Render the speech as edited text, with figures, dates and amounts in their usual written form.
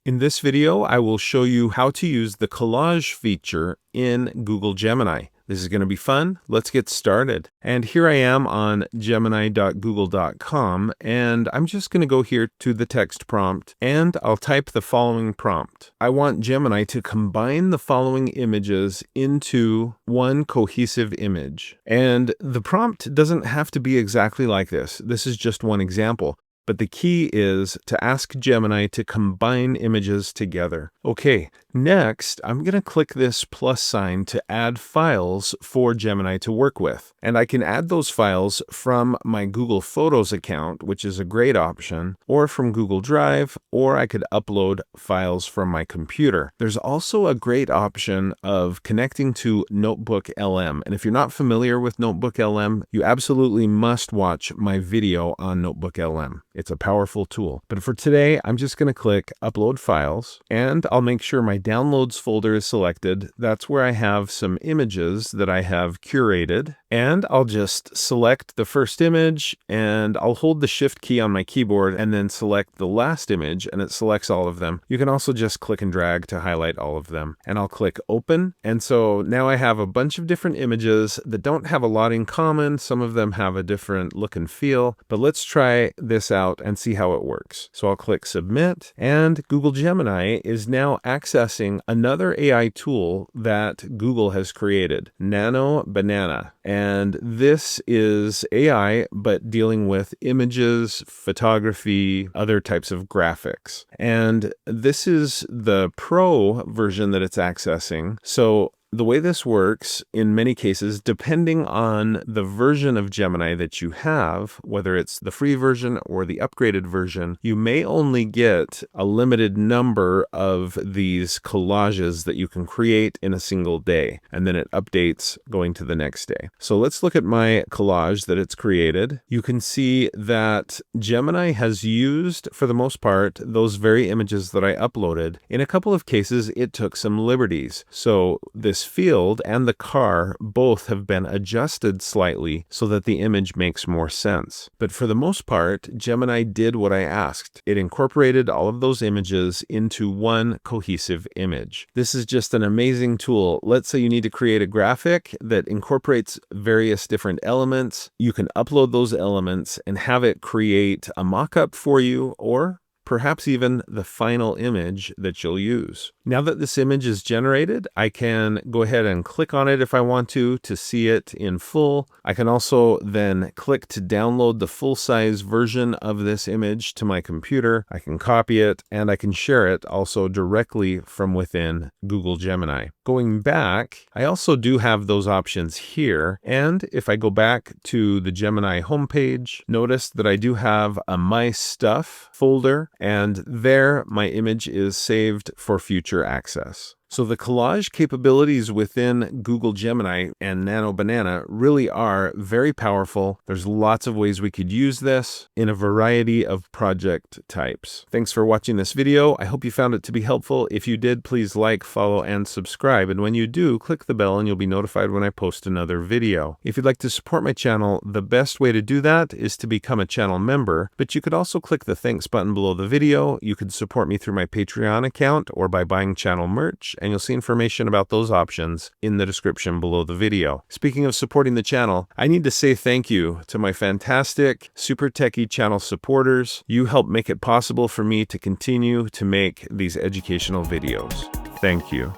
In this video, I will show you how to use the Collage feature in Google Gemini. This is going to be fun. Let's get started. And here I am on gemini.google.com, and I'm just going to go here to the text prompt, and I'll type the following prompt. I want Gemini to combine the following images into one cohesive image. And the prompt doesn't have to be exactly like this. This is just one example. But the key is to ask Gemini to combine images together. Okay, next, I'm going to click this plus sign to add files for Gemini to work with. And I can add those files from my Google Photos account, which is a great option, or from Google Drive, or I could upload files from my computer. There's also a great option of connecting to Notebook LM. And if you're not familiar with Notebook LM, you absolutely must watch my video on Notebook LM. It's a powerful tool. But for today, I'm just going to click Upload Files, and I'll make sure my Downloads folder is selected. That's where I have some images that I have curated. And I'll just select the first image, and I'll hold the Shift key on my keyboard and then select the last image, and it selects all of them. You can also just click and drag to highlight all of them. And I'll click Open. And so now I have a bunch of different images that don't have a lot in common. Some of them have a different look and feel. But let's try this out and see how it works. So I'll click Submit, and Google Gemini is now accessing another AI tool that Google has created, Nano Banana. And this is AI, but dealing with images, photography, other types of graphics. And this is the Pro version that it's accessing. So the way this works, in many cases, depending on the version of Gemini that you have, whether it's the free version or the upgraded version, you may only get a limited number of these collages that you can create in a single day, and then it updates going to the next day. So let's look at my collage that it's created. You can see that Gemini has used, for the most part, those very images that I uploaded. In a couple of cases, it took some liberties. So this field and the car both have been adjusted slightly so that the image makes more sense. But for the most part, Gemini did what I asked. It incorporated all of those images into one cohesive image. This is just an amazing tool. Let's say you need to create a graphic that incorporates various different elements. You can upload those elements and have it create a mock-up for you, or perhaps even the final image that you'll use. Now that this image is generated, I can go ahead and click on it if I want to see it in full. I can also then click to download the full-size version of this image to my computer. I can copy it, and I can share it also directly from within Google Gemini. Going back, I also do have those options here. And if I go back to the Gemini homepage, notice that I do have a My Stuff folder, and there my image is saved for future access. So the collage capabilities within Google Gemini and Nano Banana really are very powerful. There's lots of ways we could use this in a variety of project types. Thanks for watching this video. I hope you found it to be helpful. If you did, please like, follow, and subscribe. And when you do, click the bell and you'll be notified when I post another video. If you'd like to support my channel, the best way to do that is to become a channel member, but you could also click the thanks button below the video. You could support me through my Patreon account or by buying channel merch, and you'll see information about those options in the description below the video. Speaking of supporting the channel, I need to say thank you to my fantastic Super Techie channel supporters. You help make it possible for me to continue to make these educational videos. Thank you.